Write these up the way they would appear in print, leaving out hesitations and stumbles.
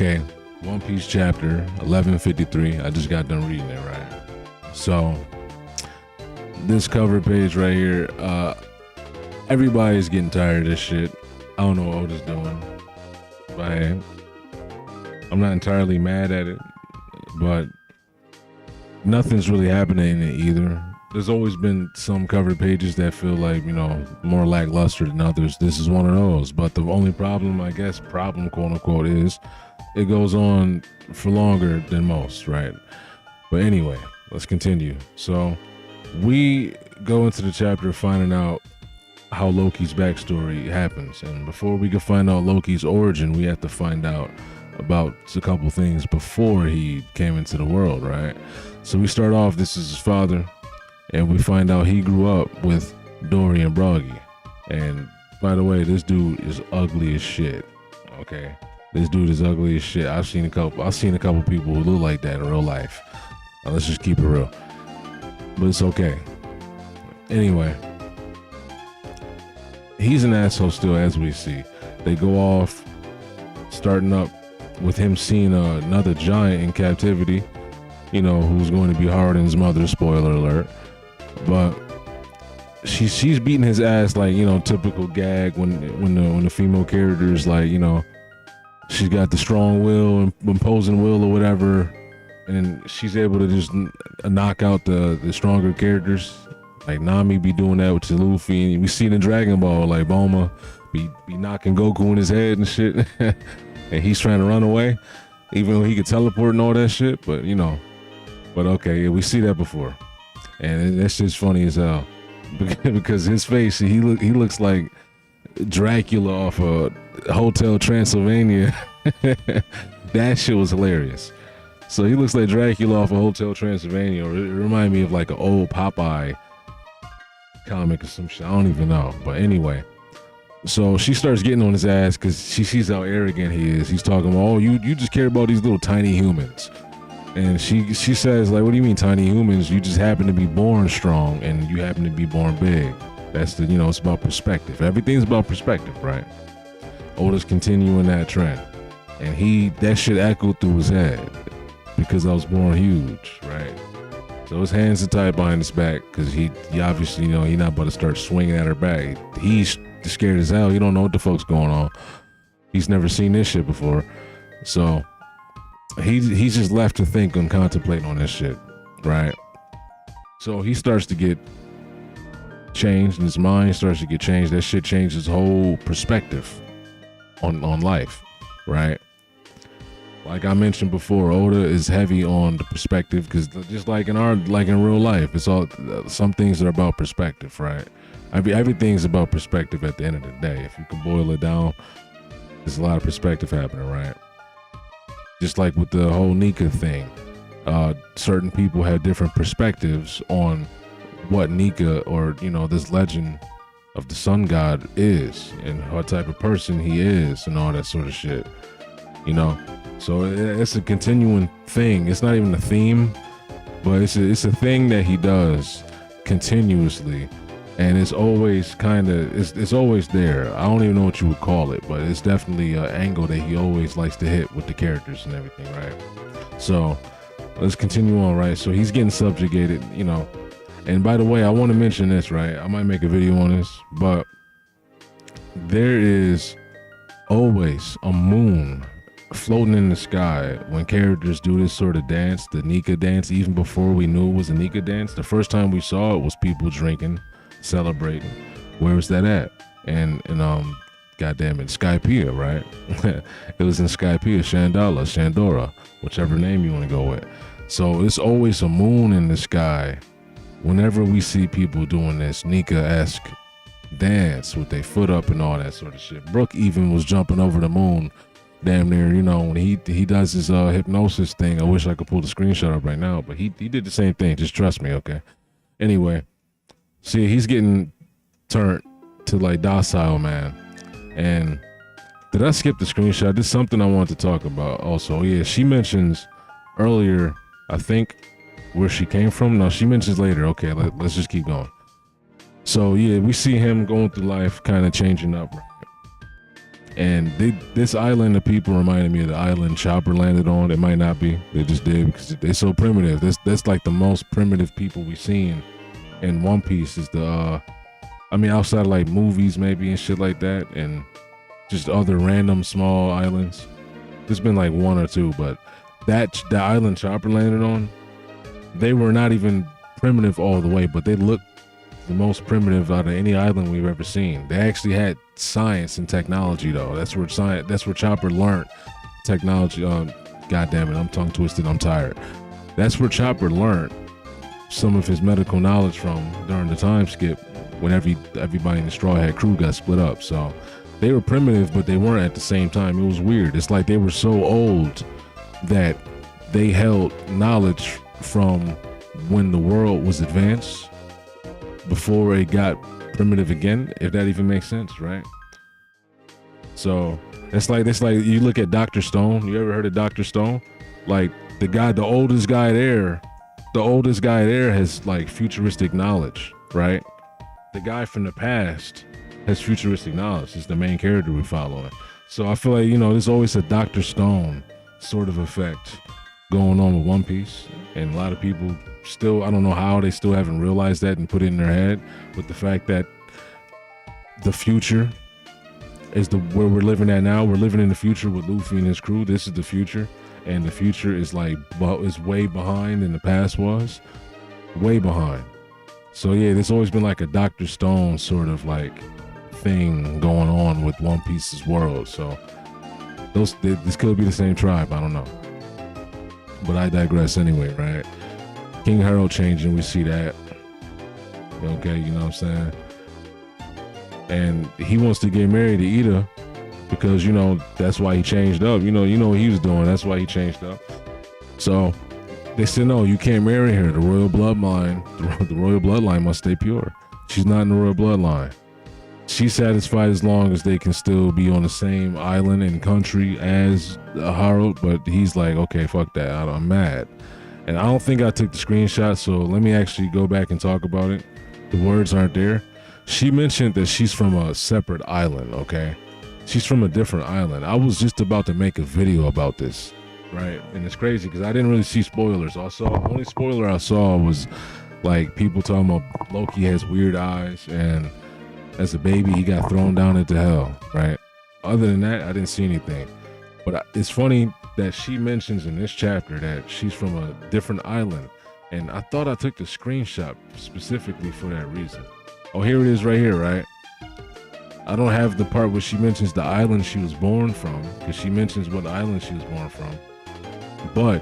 Okay, One Piece chapter 1153. I just got done reading it, right? So, this cover page right here, everybody's getting tired of this shit. I don't know what Oda's doing, but hey, I'm not entirely mad at it, but nothing's really happening in it either. There's always been some cover pages that feel like, more lackluster than others. This is one of those. But the only problem, I guess, quote unquote, is it goes on for longer than most, right? But anyway, let's continue. So we go into the chapter finding out how Loki's backstory happens. And before we can find out Loki's origin, we have to find out about a couple things before he came into the world, right? So we start off, this is his father, and we find out he grew up with Dorian Broggy. And by the way, this dude is ugly as shit. Okay, this dude is ugly as shit. I've seen a couple people who look like that in real life. Now, let's just keep it real, but it's okay. Anyway, he's an asshole still, as we see. They go off, starting up with him seeing another giant in captivity, who's going to be Harden's mother, spoiler alert. But she's beating his ass like, typical gag when the female character is like, she's got the strong will and imposing will or whatever, and she's able to just knock out the stronger characters. Like Nami be doing that with Luffy, and we see it in Dragon Ball, like Bulma be knocking Goku in his head and shit, and he's trying to run away, even though he could teleport and all that shit. But but okay, yeah, we see that before, and that shit's funny as hell because his face, he looks like Dracula off a Hotel Transylvania. That shit was hilarious. So he looks like Dracula off a Hotel Transylvania, or it reminded me of like an old Popeye comic or some shit. I don't even know. But anyway, so she starts getting on his ass because she sees how arrogant he is. He's talking about, oh, you just care about these little tiny humans. And she says, like, what do you mean tiny humans? You just happen to be born strong and you happen to be born big. That's the, it's about perspective. Everything's about perspective, right? Oda's continuing that trend. And that shit echoed through his head because I was born huge, right? So his hands are tied behind his back because he obviously, he's not about to start swinging at her back. He's scared as hell. He don't know what the fuck's going on. He's never seen this shit before. So he's just left to think and contemplate on this shit, right? So he starts to get changed, and his mind starts to get changed. That shit changed his whole perspective on life, right? Like I mentioned before, Oda is heavy on the perspective because just like in real life, it's all, some things are about perspective, right? Everything's about perspective at the end of the day. If you can boil it down, there's a lot of perspective happening, right? Just like with the whole Nika thing, certain people have different perspectives on what Nika, or this legend of the sun god, is and what type of person he is and all that sort of shit, so it's a continuing thing. It's not even a theme, but it's a thing that he does continuously, and it's always it's always there. I don't even know what you would call it, but it's definitely an angle that he always likes to hit with the characters and everything, right? So let's continue on, right? So he's getting subjugated, and by the way, I want to mention this, right? I might make a video on this, but there is always a moon floating in the sky when characters do this sort of dance, the Nika dance. Even before we knew it was a Nika dance, the first time we saw it was people drinking, celebrating. Where was that at? And goddamn it, Skypiea, right? It was in Skypiea, Shandora, whichever name you want to go with. So it's always a moon in the sky whenever we see people doing this Nika-esque dance with their foot up and all that sort of shit. Brook even was jumping over the moon damn near, when he does his hypnosis thing. I wish I could pull the screenshot up right now, but he did the same thing. Just trust me, okay? Anyway, see, he's getting turned to like docile, man. And did I skip the screenshot? This is something I wanted to talk about also. Yeah, she mentions earlier, I think, where she came from. No, she mentions later. Okay, let's just keep going. So yeah, we see him going through life, kind of changing up, And this island of people reminded me of the island Chopper landed on. It might not be. They just did because they're so primitive. That's like the most primitive people we've seen in One Piece is the I mean outside of like movies maybe and shit like that and just other random small islands. There's been like one or two, but the island Chopper landed on, they were not even primitive all the way, but they looked the most primitive out of any island we've ever seen. They actually had science and technology though. That's where Chopper learned technology. God damn it, I'm tongue twisted. I'm tired. That's where Chopper learned some of his medical knowledge from during the time skip when everybody in the Straw Hat crew got split up. So they were primitive, but they weren't at the same time. It was weird. It's like they were so old that they held knowledge from when the world was advanced before it got primitive again, if that even makes sense, right? So it's like you look at Dr. Stone. You ever heard of Dr. Stone? Like the oldest guy there has like futuristic knowledge, right? The guy from the past has futuristic knowledge. It's the main character we're following. So I feel like, there's always a Dr. Stone sort of effect going on with One Piece. And a lot of people still, I don't know how they still haven't realized that and put it in their head, but the fact that the future is where we're living at now. We're living in the future with Luffy and his crew. This is the future, and the future is is way behind than the past was, way behind. So yeah, there's always been like a Dr. Stone sort of like thing going on with One Piece's world. So this could be the same tribe. I don't know, but I digress anyway, right? King Harold changing, we see that. Okay, you know what I'm saying? And he wants to get married to Ida because, that's why he changed up. You know what he was doing. That's why he changed up. So they said, no, you can't marry her. The royal bloodline must stay pure. She's not in the royal bloodline. She's satisfied as long as they can still be on the same island and country as Harold, but he's like, okay, fuck that. I'm mad. And I don't think I took the screenshot, so let me actually go back and talk about it. The words aren't there. She mentioned that she's from a separate island, okay? She's from a different island. I was just about to make a video about this, right? And it's crazy because I didn't really see spoilers. Only spoiler I saw was like people talking about Loki has weird eyes and as a baby he got thrown down into hell, right? Other than that, I didn't see anything. But it's funny that she mentions in this chapter that she's from a different island. And I thought I took the screenshot specifically for that reason. Oh, here it is right here, right? I don't have the part where she mentions the island she was born from, because she mentions what island she was born from. But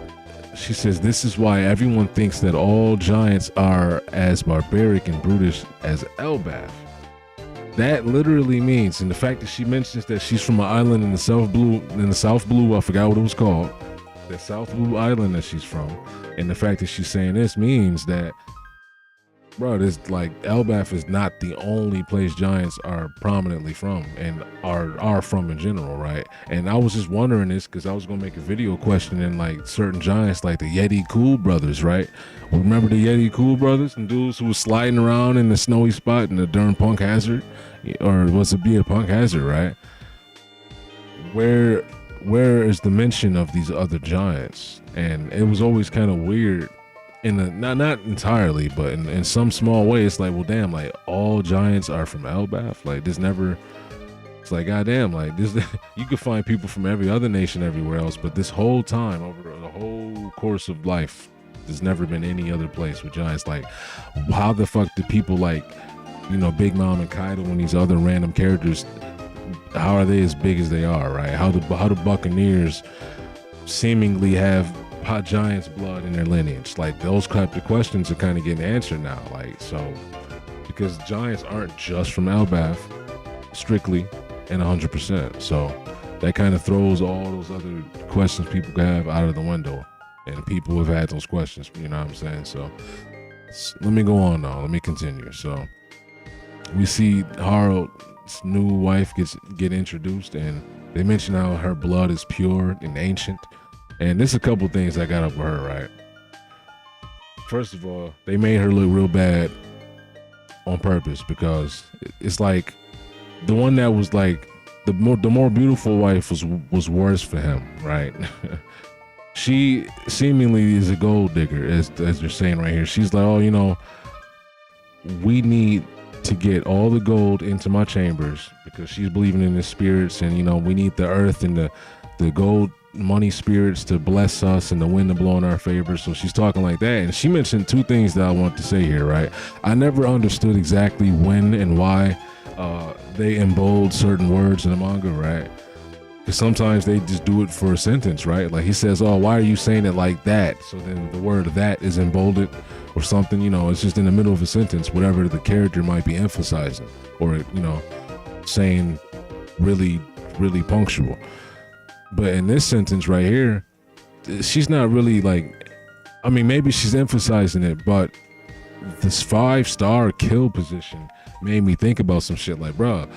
she says this is why everyone thinks that all giants are as barbaric and brutish as Elbaf. That literally means, and the fact that she mentions that she's from an island in the South Blue, I forgot what it was called, the South Blue Island that she's from, and the fact that she's saying this means that, bro, this like Elbaf is not the only place giants are prominently from and are from in general, right? And I was just wondering this because I was gonna make a video questioning like certain giants, like the Yeti Cool brothers, right? Remember the Yeti Cool brothers and dudes who was sliding around in the snowy spot in the darn Punk Hazard, or was it be a Punk Hazard, right? Where is the mention of these other giants? And it was always kind of weird. Not entirely, but in some small way, it's like, well, damn, like all giants are from Elbaf. Like this never. It's like, goddamn, like this. You could find people from every other nation everywhere else, but this whole time, over the whole course of life, there's never been any other place with giants. Like, how the fuck do people like, Big Mom and Kaido and these other random characters? How are they as big as they are, right? How do Buccaneers seemingly have giants' blood in their lineage? Like those type of questions are kind of getting answered now. Like, so because giants aren't just from Elbaf strictly and 100%. So that kind of throws all those other questions people have out of the window, and people have had those questions. You know what I'm saying? So let me go on now. Let me continue. So we see Harold's new wife get introduced, and they mention how her blood is pure and ancient. And there's a couple things I got up with her, right? First of all, they made her look real bad on purpose because it's like the one that was like the more beautiful wife was worse for him, right? She seemingly is a gold digger, as they're saying right here. She's like, oh, we need to get all the gold into my chambers, because she's believing in the spirits, and we need the earth and the gold money spirits to bless us and the wind to blow in our favor. So she's talking like that, and she mentioned two things that I want to say here, right? I never understood exactly when and why they embold certain words in the manga, right? Because sometimes they just do it for a sentence, right? Like he says, oh, why are you saying it like that? So then the word that is embolded or something, it's just in the middle of a sentence, whatever the character might be emphasizing or, saying really, really punctual. But in this sentence right here, she's not really maybe she's emphasizing it, but this 5-star kill position made me think about some shit like, bruh,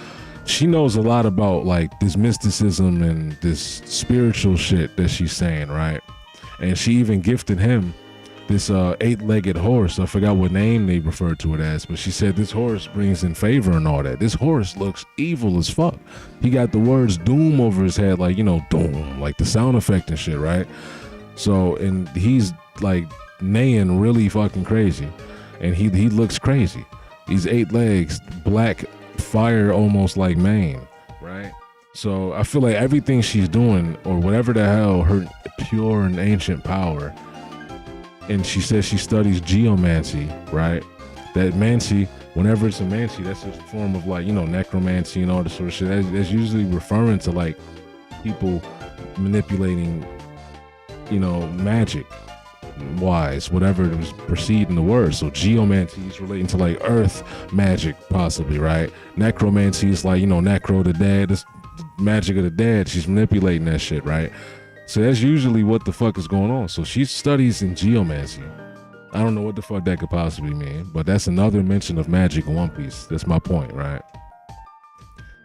she knows a lot about this mysticism and this spiritual shit that she's saying, right? And she even gifted him this 8-legged horse. I forgot what name they referred to it as, but she said this horse brings in favor and all that. This horse looks evil as fuck. He got the words doom over his head, doom, like the sound effect and shit, right? So, and he's neighing really fucking crazy, and he looks crazy. He's 8 legs, black fire, almost like mane, right? So I feel like everything she's doing, or whatever the hell her pure and ancient power, and she says she studies geomancy, right? That mancy, whenever it's a mancy, that's a form of necromancy and all this sort of shit. That's usually referring to people manipulating, magic wise, whatever it was preceding the word. So geomancy is relating to earth magic, possibly, right? Necromancy is necro, the dead, this magic of the dead. She's manipulating that shit, right? So that's usually what the fuck is going on. So she studies in geomancy. I don't know what the fuck that could possibly mean, but that's another mention of magic in One Piece. That's my point, right?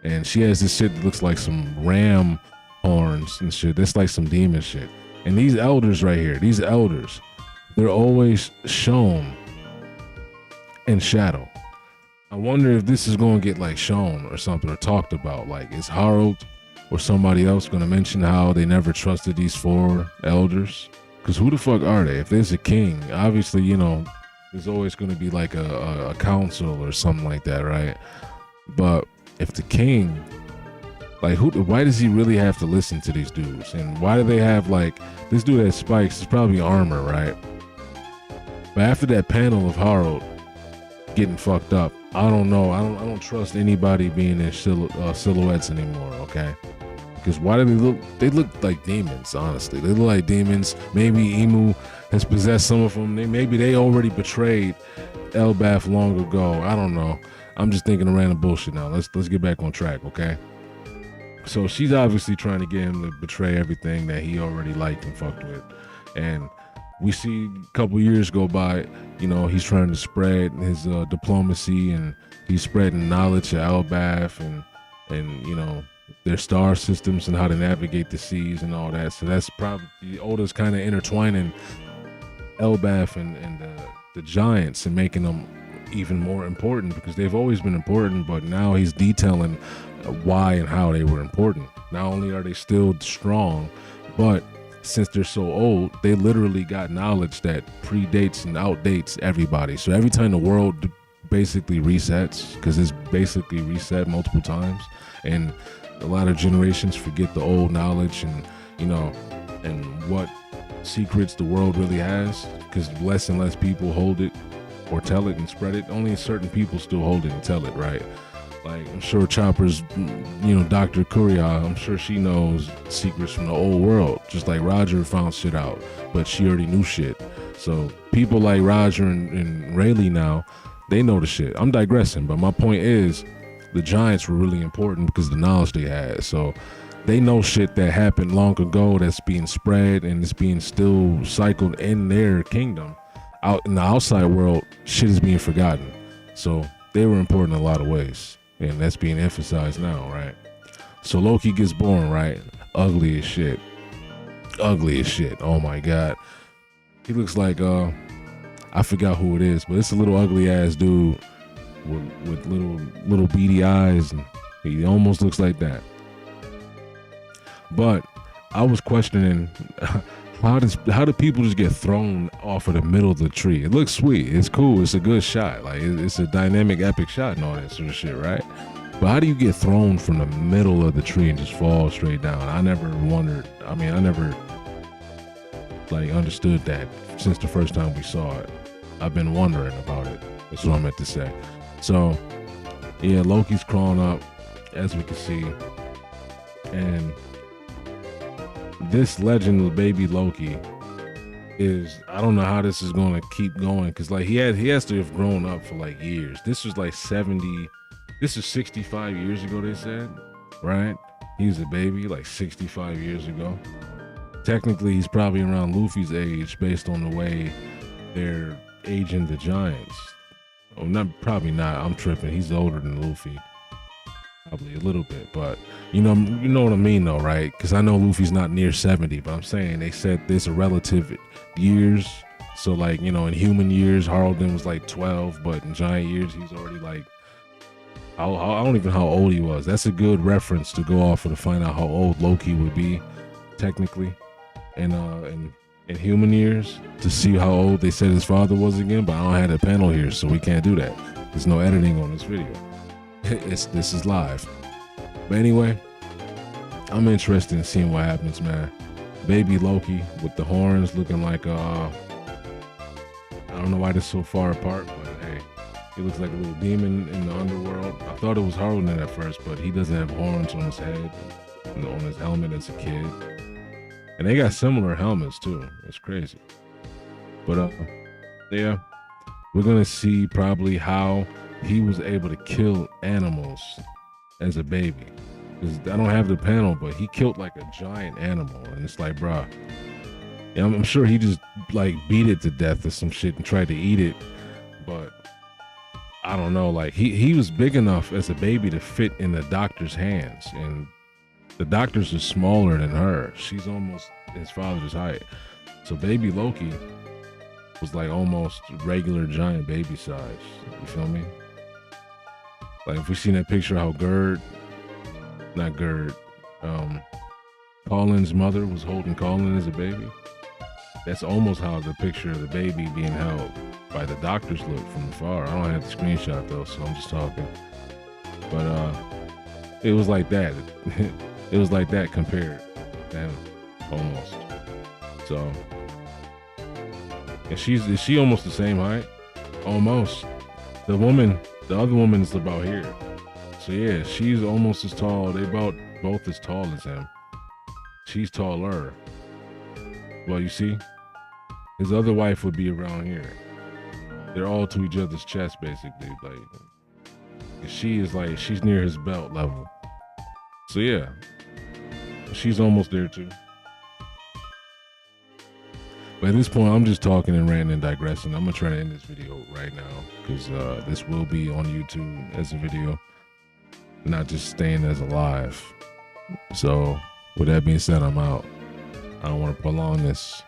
And she has this shit that looks like some ram horns and shit. That's like some demon shit. And these elders right here, they're always shown in shadow. I wonder if this is going to get shown or something, or talked about. Is Harold or somebody else going to mention how they never trusted these 4 elders? Because who the fuck are they? If there's a king, obviously, there's always going to be a council or something like that, right? But if the king, why does he really have to listen to these dudes? And why do they have this dude has spikes? It's probably armor, right? But after that panel of Harold getting fucked up, I don't know. I don't trust anybody being in silhouettes anymore. Okay, because why do they look? They look like demons. Honestly, they look like demons. Maybe Imu has possessed some of them. Maybe they already betrayed Elbaf long ago. I don't know. I'm just thinking of random bullshit now. Let's get back on track, okay? So she's obviously trying to get him to betray everything that he already liked and fucked with. And we see a couple years go by, he's trying to spread his diplomacy, and he's spreading knowledge to Elbaf and their star systems and how to navigate the seas and all that. So that's probably Oda's kind of intertwining Elbaf and the giants and making them even more important, because they've always been important, but now he's detailing why and how they were important. Not only are they still strong, but since they're so old, they literally got knowledge that predates and outdates everybody. So every time the world basically resets, because it's basically reset multiple times, and a lot of generations forget the old knowledge and and what secrets the world really has, because less and less people hold it or tell it and spread it. Only certain people still hold it and tell it, right? I'm sure Chopper's, Dr. Kuria, I'm sure she knows secrets from the old world, just like Roger found shit out, but she already knew shit. So people like Roger and Rayleigh now, they know the shit. I'm digressing, but my point is the giants were really important because of the knowledge they had. So they know shit that happened long ago that's being spread and it's being still cycled in their kingdom. Out in the outside world, shit is being forgotten. So they were important in a lot of ways. And that's being emphasized now, right? So Loki gets born, right? Ugly as shit. Oh my God. He looks like, I forgot who it is, but it's a little ugly ass dude with little beady eyes. And he almost looks like that. But I was questioning how do people just get thrown off of the middle of the tree? It looks sweet. It's cool. It's a good shot. Like it's a dynamic, epic shot and all that sort of shit, right? But how do you get thrown from the middle of the tree and just fall straight down? I never wondered. I mean, I never like understood that since the first time we saw it. I've been wondering about it. That's what I meant to say. So, yeah, Loki's crawling up, as we can see, and this legend of baby Loki is, I don't know how this is going to keep going, because like he has to have grown up for like years. This was like 70. This is 65 years ago, they said, right? He was a baby like 65 years ago. Technically, he's probably around Luffy's age based on the way they're aging the giants. Oh, probably not. I'm tripping. He's older than Luffy, probably a little bit, but you know what I mean, though, right? Because I know Luffy's not near 70, but I'm saying they said there's a relative years. So, like, you know, in human years, Harlden was like 12, but in giant years, he's already like, I don't even know how old he was. That's a good reference to go off of to find out how old Loki would be, technically, in human years, to see how old they said his father was again. But I don't have a panel here, so we can't do that. There's no editing on this video. This is live. But anyway, I'm interested in seeing what happens, man. Baby Loki with the horns looking like I don't know why they're so far apart, but hey, he looks like a little demon in the underworld. I thought it was Harlan at first, but he doesn't have horns on his head, on his helmet as a kid. And they got similar helmets too. It's crazy. But yeah, we're gonna see probably how he was able to kill animals as a baby. Because I don't have the panel, but he killed like a giant animal, and it's like, bruh, yeah, I'm sure he just like beat it to death or some shit and tried to eat it, but I don't know. Like he was big enough as a baby to fit in the doctor's hands, and the doctors are smaller than her. She's almost his father's height. So baby Loki was like almost regular giant baby size. You feel me? Like if we seen that picture how Colin's mother was holding Colin as a baby. That's almost how the picture of the baby being held by the doctors look from afar. I don't have the screenshot though, so I'm just talking. But it was like that. It was like that compared to him, almost. So, and is she almost the same height? Almost. The other woman is about here. So yeah, she's almost as tall. They both as tall as him. She's taller. Well, you see, his other wife would be around here. They're all to each other's chest, basically. Like, she's near his belt level. So yeah, she's almost there too. But at this point, I'm just talking and ranting and digressing. I'm gonna try to end this video right now because this will be on YouTube as a video, not just staying as a live. So with that being said, I'm out. I don't want to prolong this.